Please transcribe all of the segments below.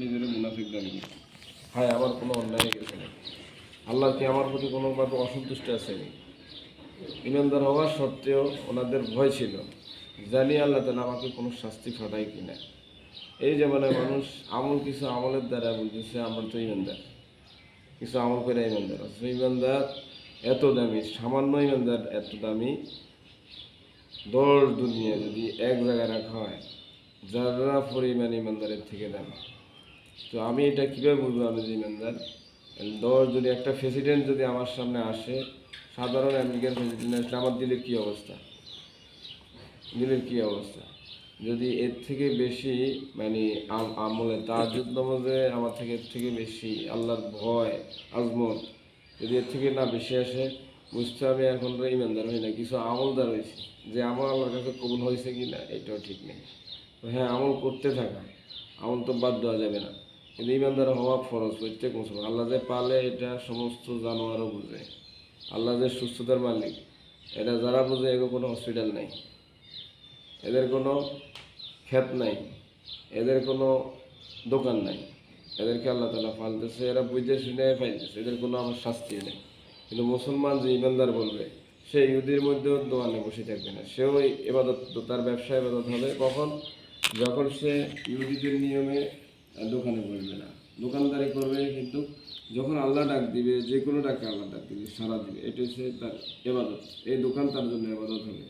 নিজের মুনাফিক দাবি করে। হ্যাঁ, আমার কোনো অন্যায় গেছে না, আল্লাহ কি আমার প্রতি কোনোভাবে অসন্তুষ্ট আসেনি। ইমানদার হওয়ার সত্ত্বেও ওনাদের ভয় ছিল, জানি আল্লাহ তালা আমাকে কোনো শাস্তি ফাটায় কিনা। এই যে মানে মানুষ কিছু আমলের দ্বারা বলতেছে আমরা তো ইমানদার, কিছু আমল করে ইমানদার আছে। ইমানদার এত দামি, সামান্য ইমানদার এত দামি, 10 দুনিয়া যদি এক জায়গায় রাখা হয় যারা পরিমাণ ইমানদারের থেকে দামি। তো আমি এটা কীভাবে বলবো আমি যে ইমানদার? 10 যদি একটা প্রেসিডেন্ট যদি আমার সামনে আসে, সাধারণ আমেরিকার প্রেসিডেন্ট আসলে আমার দিলের কী অবস্থা, যদি এর থেকে বেশি মানে আমলে তাহাজ্জুদ নামাজে আমার থেকে এর থেকে বেশি আল্লাহর ভয় আজমত যদি এর থেকে না বেশি আসে, বুঝতে হবে এখন ইমানদার হই না, কিছু আমলদার হয়েছে। যে আমল আল্লাহর কাছে কবুল হয়েছে কি না এটাও ঠিক নেই। তো হ্যাঁ, আমল করতে থাকা, আমল তো বাদ দেওয়া যাবে না, কিন্তু ইমানদার হওয়া ফরজ প্রত্যেক মুসলমান। আল্লাহ যে পালে এটা সমস্ত জানোয়ারও বুঝে, আল্লাহ যে সুস্থতার মালিক এটা যারা বুঝে, এগো কোনো হসপিটাল নাই, এদের কোনো ক্ষেত নাই, এদের কোনো দোকান নাই, এদেরকে আল্লাহ তালা পালতেছে, এরা বুঝে শুনে পাইতেছে, এদের কোনো আমার শাস্তি নেই। কিন্তু মুসলমান যে ইমানদার বলবে, সে ইহুদির মধ্যেও দোকানে বসে থাকবে না, সেও এবাদত, তার ব্যবসা এবাদত হবে কখন? যখন সে ইহুদিদের নিয়মে দোকানে বসবে না, দোকানদারি করবে, কিন্তু যখন আল্লাহ ডাক দিবে, যে কোনো ডাকে আল্লাহ ডাক দিবে, সারা দিবে, এটা হচ্ছে তার এবাদত। এই দোকান তার জন্য এবাদত হবে।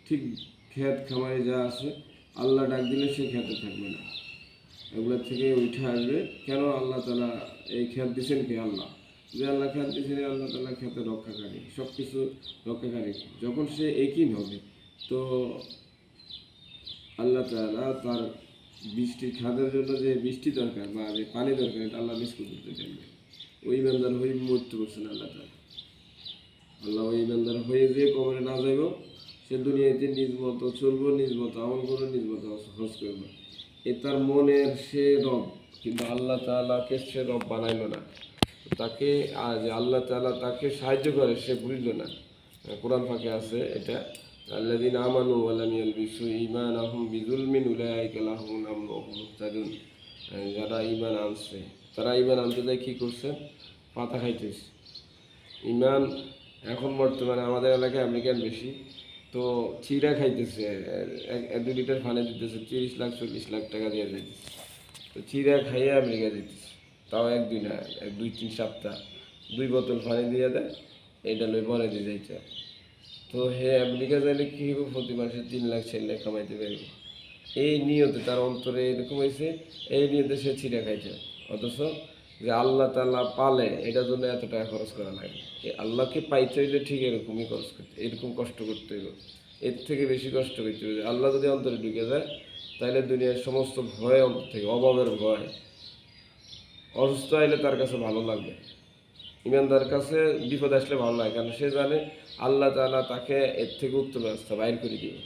ঠিক ক্ষেত খামারে যা আছে, আল্লাহ ডাক দিলে সে খেতে থাকবে না, এগুলোর থেকে উঠে আসবে। কেন? আল্লাহ তালা এই খেত দিচ্ছেন কে? আল্লাহ। যে আল্লাহ খেত দিচ্ছেন, আল্লাহ তালা খেতে রক্ষাকারী, সব কিছু রক্ষাকারী। যখন সে একই হবে, তো আল্লাহ তালা তার বৃষ্টি খাদের জন্য যে বৃষ্টি দরকার বা যে পানি দরকার, এটা আল্লাহ মিস করতে চাইবে। ওই ইমানদার হয়ে মরতে করছেন আল্লাহ তালা। আল্লাহ ওই ইমানদার হয়ে যে কবরে না যাইব, সে দুনিয়াতে নিজ মতো চলবো, নিজ মতো আমল করবো, নিজ মতো হজ করবো, এ তার মনের সে রব। কিন্তু আল্লাহ তাআলাকে সে রব বানাইল না, তাকে আজ আল্লাহ তাআলা তাকে সাহায্য করে, সে বুঝল না। কোরআন ফাঁকে আছে এটা, আল্লাযীনা আমানু ওয়া লাম ইয়ালবিসু ঈমানাহুম বিযুলমিন উলাইকা লাহুমুল আমনু ওয়া হুম মুহতাদুন। যারা ঈমান আনছে, তারা ঈমান আনতে যায় কী করছে? পাতা খাইতেছে। ঈমান এখন বর্তমানে আমাদের এলাকায় আমেরিকান বেশি, তো চিড়া খাইতেছে, 1-2 লিটার পানি দিতেছে, 30 লাখ 40 লাখ টাকা দিয়ে দিতেছে। তো চিড়া খাইয়ে আমেরিকা দিতেছে, তাও 1-2 না, 2-3 সপ্তাহ 2 বোতল পানি দিয়ে দেয়, এটা লই বনে দিয়ে যাইতে। তো হে আমেরিকা যাইলে কী হবে? প্রতি মাসে 3 লাখ 4 লাখ কামাইতে পারবে। এই নিয়তে তার অন্তরে এরকম হয়েছে, এই নিয়তে সে চিড়া খাইছে। অথচ যে আল্লাহ তাআলা পালে, এটার জন্য এত টাকা খরচ করা লাগে। এই আল্লাহকে পাইতে হইলে ঠিক এরকমই খরচ করতে, এরকম কষ্ট করতে হইব, এর থেকে বেশি কষ্ট করতে হবে। আল্লাহ যদি অন্তরে ঢুকে যায়, তাহলে দুনিয়ার সমস্ত ভয় অন্তর থেকে, অভাবের ভয়, অসুস্থ আইলে তার কাছে ভালো লাগবে। ইমানদার কাছে বিপদ আসলে ভালো লাগে, কারণ সে জানে আল্লাহ তাআলা তাকে এর থেকে উত্তম রাস্তা বাইর করে দিবে।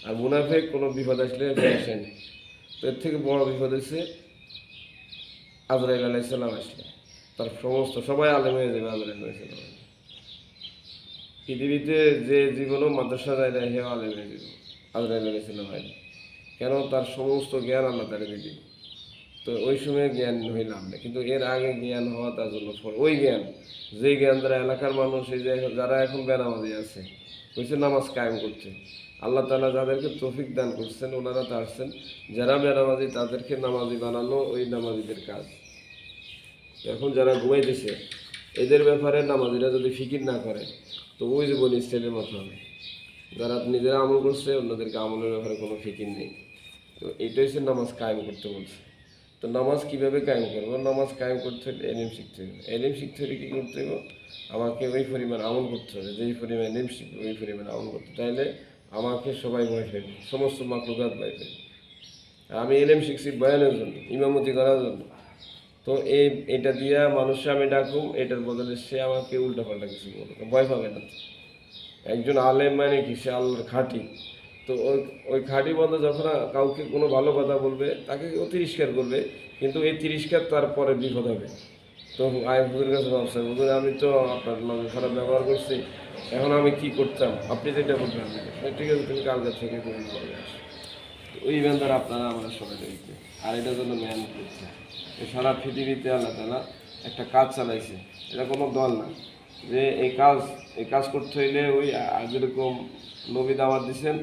আর মুনাফিক কোনো বিপদ আসলে আসেন, তো এর থেকে বড় বিপদ হচ্ছে আজরাইল আলাইহিস সালাম আসলে তার সমস্ত সবাই আলেম হয়ে যাবে। আজরাইল আলাইহিস সালাম পৃথিবীতে যে জীবনও মাদ্রাসা যায় না, হেও আলেম হয়ে যাবে আজরাইল আলাইহিস সালাম হয়। কেন? তার সমস্ত জ্ঞান আল্লাহ তাআলা দিয়ে দিবে। তো ওই সময় জ্ঞান হইলে হবে, কিন্তু এর আগে জ্ঞান হওয়া তার জন্য ওই জ্ঞান, যে জ্ঞান দ্বারা এলাকার মানুষ, এই যে যারা এখন বেনামাজি আছে, হয়েছে নামাজ কায়েম করছে, আল্লাহ তাআলা যাদেরকে তৌফিক দান করছেন, ওনারা তা আসছেন যারা বেনামাজি তাদেরকে নামাজি বানানো, ওই নামাজিদের কাজ। এখন যারা ঘুমাইতেছে, এদের ব্যাপারে নামাজিরা যদি ফিকির না করে, তো ওই যে বনি ইসরাইলের মতো হবে, যারা নিজেরা আমল করছে, অন্যদেরকে আমলের ব্যাপারে কোনো ফিকির নেই। তো এইটাই হচ্ছে নামাজ কায়েম করতে বলছে। তো নামাজ কীভাবে কায়েম করবো? নামাজ কায়েম করতে হলে এলিম শিখতে হবে। এলিম শিখতে হলে কী করতে হবে? আমাকে ওই পরিমাণ আমল করতে হবে, যেই পরিমাণ এলিম শিখবে ওই পরিমাণ আমল করতে, তাইলে আমাকে সবাই ভয় ফেলবে, সমস্ত মাখলুকাত ভয় ফেলবে। আমি এলিম শিখছি বয়ানের জন্য, ইমামতি করার জন্য। তো এটা দিয়া মানুষে আমি ডাকুম, এটার বদলে সে আমাকে উল্টাপাল্টা কিছু বলবে, ভয় পাবে না। একজন আলেম মানে কি? সে আল্লাহর খাঁটি। তো ওই খাঁটি বন্ধ যখন কাউকে কোনো ভালো কথা বলবে, তাকে ও তিরস্কার করবে, কিন্তু এই তিরস্কার তারপরে বিপদ হবে। তো হুজুরের কাছে ভাবছেন, হুজুর আমি তো আপনার লগে খারাপ ব্যবহার করছি, এখন আমি কি করতাম? আপনি যেটা বলবেন ঠিক আছে, তুমি কালকে থেকে তুমি বলে আসো। ওই ইভেন্টার আপনারা আমরা সবাই দেখবে। আর এটার জন্য মেহনত করছে। এই সারা পৃথিবীতে আল্লাহ তাআলা একটা কাজ চালাইছে, এটা কোনো দল না যে এই কাজ করতে হইলে ওই যেরকম নবী দাওয়াত দিচ্ছেন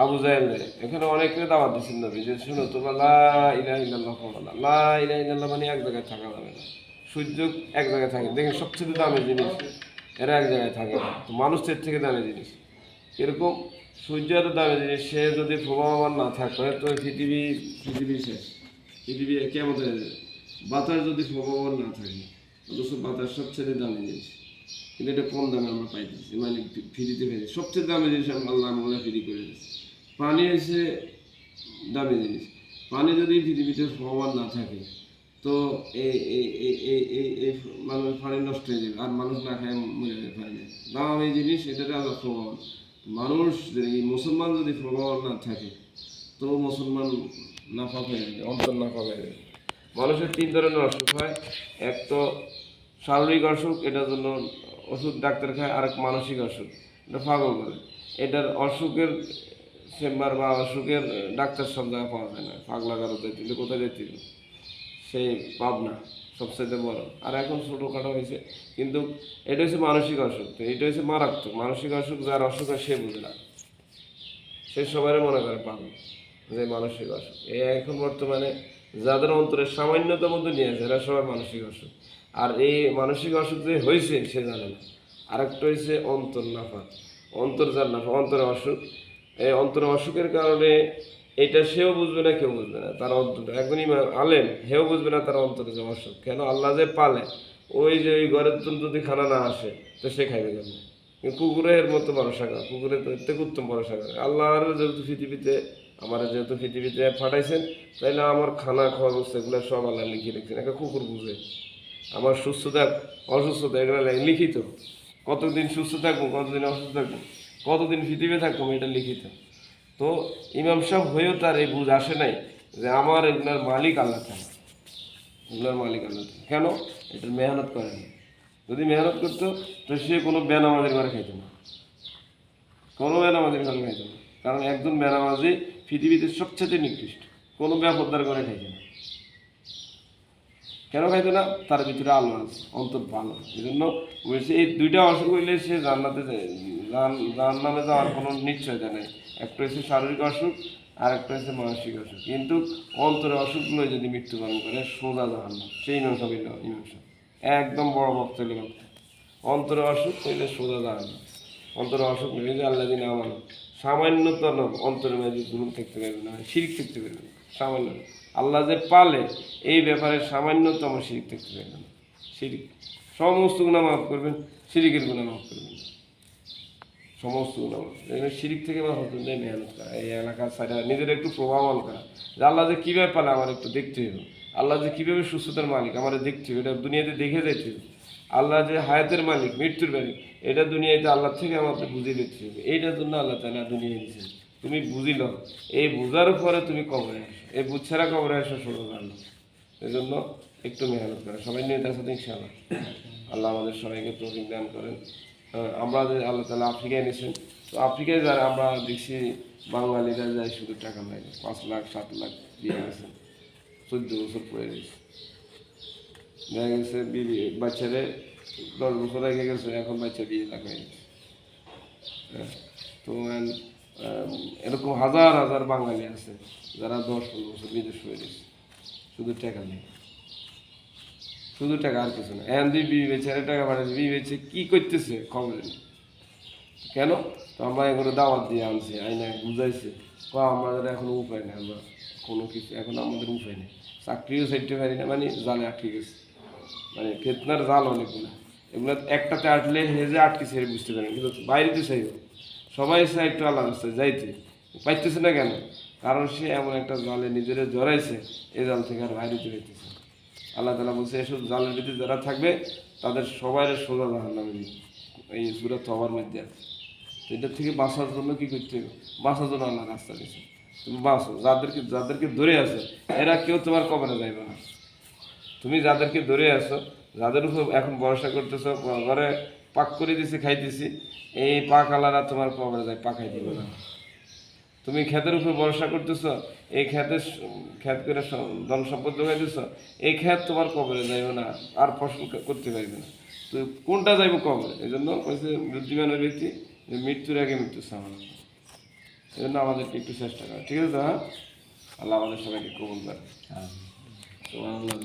আবু জাহেলের, এখানে অনেকে দাওয়াত দিচ্ছেন নবী যে শুনো তোমরা লা ইলাহা ইল্লাল্লাহ বলো। লা ইলাহা ইল্লাল্লাহ মানে এক জায়গায় থাকা যাবে না, সূর্য এক জায়গায় থাকে, দেখেন সবচেয়ে দামি জিনিস এরা এক জায়গায় থাকে না, তো মানুষের থেকে দামি জিনিস এরকম সূর্য এত দামি জিনিস, সে যদি প্রবাহমান না থাকে তো পৃথিবী শেষ, পৃথিবী কেমন হয়ে যাবে। বাতাস যদি প্রবাহমান না থাকে, অথচ বাতাস সবচেয়ে দামি জিনিস, কিন্তু এটা কম দামে আমরা পাইতেছি, মানে ফ্রিতে পাইছি। সবচেয়ে দামি জিনিস আল্লাহ আমরা ফ্রি করে দিচ্ছি। পানি এসে দামি জিনিস, পানি যদি পৃথিবীতে প্রবাহমান না থাকে তো এই এই এই এই এই এই মানুষ পানি নষ্ট হয়ে যাবে, আর মানুষ না খায় মরে যাবে পানি। দামি জিনিস এটাতে আল্লাহ প্রবাহ। মানুষ যদি মুসলমান যদি প্রবাহ না থাকে তো মুসলমান নাফাক হয়ে যাবে, অন্তর নাফাক হয়ে যাবে। মানুষের 3 ধরনের অসুখ হয়, এক তো শারীরিক অসুখ, এটার জন্য ওষুধ ডাক্তার খায়, আর এক মানসিক অসুখ, এটা পাগল বলে। এটার অসুখের চেম্বার বা অসুখের ডাক্তার সব জায়গায় পাওয়া যায় না, পাগলা কারো যেতে কোথায় যেতে সেই পাবনা সবচেয়ে বড়, আর এখন ছোটোখাটো হয়েছে, কিন্তু এটা হচ্ছে মানসিক অসুখ। তো এটা হচ্ছে মারাত্মক মানসিক অসুখ, যার অসুখ হয় সে বুঝে না, সে সবাই মনে করে পাগল যে মানসিক অসুখ। এই এখন বর্তমানে যাদের অন্তরে সামান্যতম নিয়ে আছে এরা সবাই মানসিক অসুখ, আর এই মানসিক অসুখ যে হয়েছে সে জানে না। আরেকটা হয়েছে অন্তর নাফা, অন্তর যার নাফা, অন্তরে অসুখ। এই অন্তরে অসুখের কারণে এটা সেও বুঝবে না, কেউ বুঝবে না তার অন্তর। একজন ইমাম আলেম হেও বুঝবে না তার অন্তরে যে অসুখ। কেন? আল্লাহ যে পালে, ওই যে ওই ঘরের জন্য যদি খানা না আসে তো সে খাইবে কেন? কুকুরের মতো ভরসা করে, কুকুরের থেকে উত্তম ভরসা করে। আল্লাহর যেহেতু পৃথিবীতে পাঠাইছেন, তাইলে আমার খানা খাওয়া বস্তু এগুলো সব আল্লাহ লিখে রেখেছেন। একটা কুকুর বুঝে আমার সুস্থতা অসুস্থতা এগুলো লিখিত, কতদিন সুস্থ থাকবো, কতদিন অসুস্থ থাকবো, কতদিন পৃথিবী থাকবো, এটা লিখিত। তো ইমাম সাহেব হয়েও তার এই বুঝ আসে নাই যে আমার এগুলার মালিক আল্লাহ থাকে, এগুলার মালিক আল্লাহ থাকে। কেন? এটার মেহনত করে না। যদি মেহনত করতো তো সে কোনো বেনামাজির ঘরে খাইতো না, কোনো বেনামাজির ঘরে খাইতো না। কারণ একজন বেনামাজি পৃথিবীতে সবচেয়ে নিকৃষ্ট, কোনো ব্যাপারদার ঘরে খাইতো না। কেন খাইতো না? তার ভিতরে আলো আছে, অন্তর ভালো। এই জন্য বলছে এই 2টা অসুখ হইলে সে জান্নাতে জাহান্নামে যাওয়ার কোনো নিশ্চয়তা নেই। একটা হচ্ছে শারীরিক অসুখ, আর একটা হচ্ছে মানসিক অসুখ। কিন্তু অন্তরের অসুখগুলো যদি মৃত্যুবরণ করে সোজা জাহান্নাম। সেই ইমাম সাহেব একদম বড় বক্তা হইলে বক্তা। অন্তরের অসুখ হইলে সোজা জাহান্নাম। অন্তরের অসুখ নেই যে আল্লাহ দিন আমার সামান্যতম অন্তরের মাঝে জুলুম থাকতে পারবে না, শিরিক থাকতে পারবে না, সামান্য। আল্লাহ যে পালে এই ব্যাপারে সামান্যতম শিরিক থাকতে পারবে না। শিরিক সমস্ত গুনাহ মাফ করবেন, শিরিকের গুনাহ মাফ করবেন না, সমস্ত গুনাহ মাফ। শিরিক থেকে মাফ হতে দেয় মেহনত করা, এই এলাকার সাইডে নিজের একটু প্রভাবমান করা যে আল্লাহ যে কীভাবে পালে আমার একটু দেখতে হবে, আল্লাহ যে কীভাবে সুস্থতার মালিক আমার দেখতে হবে, এটা দুনিয়াতে দেখে যাইতে হবে। আল্লাহ যে হায়াতের মালিক, মৃত্যুর মালিক, এটা দুনিয়াতে আল্লাহ থেকে আমাদের বুঝিয়ে দিতে হবে। এইটার জন্য আল্লাহ তাআলা দুনিয়ায় দিয়েছেন। তুমি বুঝিল, এই বুঝার পরে তুমি কবরে আসো, এই বুঝ ছাড়া কবরে আসো শুরু জানো। এই জন্য একটু মেহনত করে সবাই নিয়ে তার সাথে ইনশাআল্লাহ আল্লাহ আমাদের সবাইকে তৌফিক দান করেন। আমরা যে আল্লাহ তাআলা আফ্রিকায় নিয়েছেন, তো আফ্রিকায় যারা আমরা দেখছি বাঙালিরা যায় শুধু টাকা লাগে, 5 লাখ 7 লাখ দিয়ে গেছেন, 14 বছর পরে গেছে, দেখা গেছে বাচ্চারে 10 বছর আগে গেছে, এখন বাচ্চা 20 লাখ হয়ে গেছে। তো এরকম হাজার হাজার বাঙালি আছে যারা 10-15 বছর বিদেশ হয়ে গেছে, শুধু টাকা নেই, শুধু টাকা, আর কিছু না। এখন দিয়ে বিয়ে বেছে টাকা পাঠাচ্ছে, বিয়ে বেছে কী করতেছে খবর নেই। কেন? তো আমরা এগুলো দাওয়াত দিয়ে আনছি, আইনা বুঝাইছে, আমাদের এখনো উপায় নেই, আমরা কোনো কিছু এখন আমাদের উপায় নেই, চাকরিও চাইতে পারি না, মানে জালে আটকে গেছে, মানে ফেতনার জাল অনেকগুলো। এগুলো একটাতে আটলে হেজে আটকে ছেড়ে বুঝতে পারেন, কিন্তু বাইরেতে চাইব, সবাই চাই একটু আল্লাহ রাস্তায় যাইতে, পাইতেছে না। কেন? কারণ সে এমন একটা জালে নিজেরা জড়াইছে, এই জাল থেকে আর বাইরেতে পাইতেছে। আল্লাহ তাআলা বলছে এসব জালের ভিতরে যারা থাকবে তাদের সবাই সোজা জাহান্নামে দিবে, এই সূরা তওবার মধ্যে আছে। তো এটার থেকে বাঁচার জন্য কী করতে হবে? বাঁচার জন্য আল্লাহ রাস্তা দিয়েছে, তুমি বাঁচো। যাদেরকে ধরে আছো এরা কেউ তোমার কবরে যাইবে না। তুমি যাদেরকে ধরে আছো, যাদের উপর এখন ভরসা করতেছো, ঘরে পাক করে দিছি খাইতেছি, এই পাক আলারা তোমার কবরে যায় পাকাই দিবে না। তুমি ক্ষেতের উপর ভরসা করতেছ, এই ক্ষেত করে ধন সম্পদ জোগাই দিচ্ছ, এই ক্ষেত তোমার কবরে যাইবে না, আর ফসল করতে পারবে না, তো কোনটা যাইব কবরে? এই জন্য কইছে বুদ্ধিমানের ব্যক্তি যে মৃত্যুর আগে মৃত্যু সামনে। এই জন্য আমাদেরকে একটু চেষ্টা করা, ঠিক আছে তো? হ্যাঁ, আল্লাহ আমাদের সবাইকে কবুল করে। সুবহানাল্লাহ।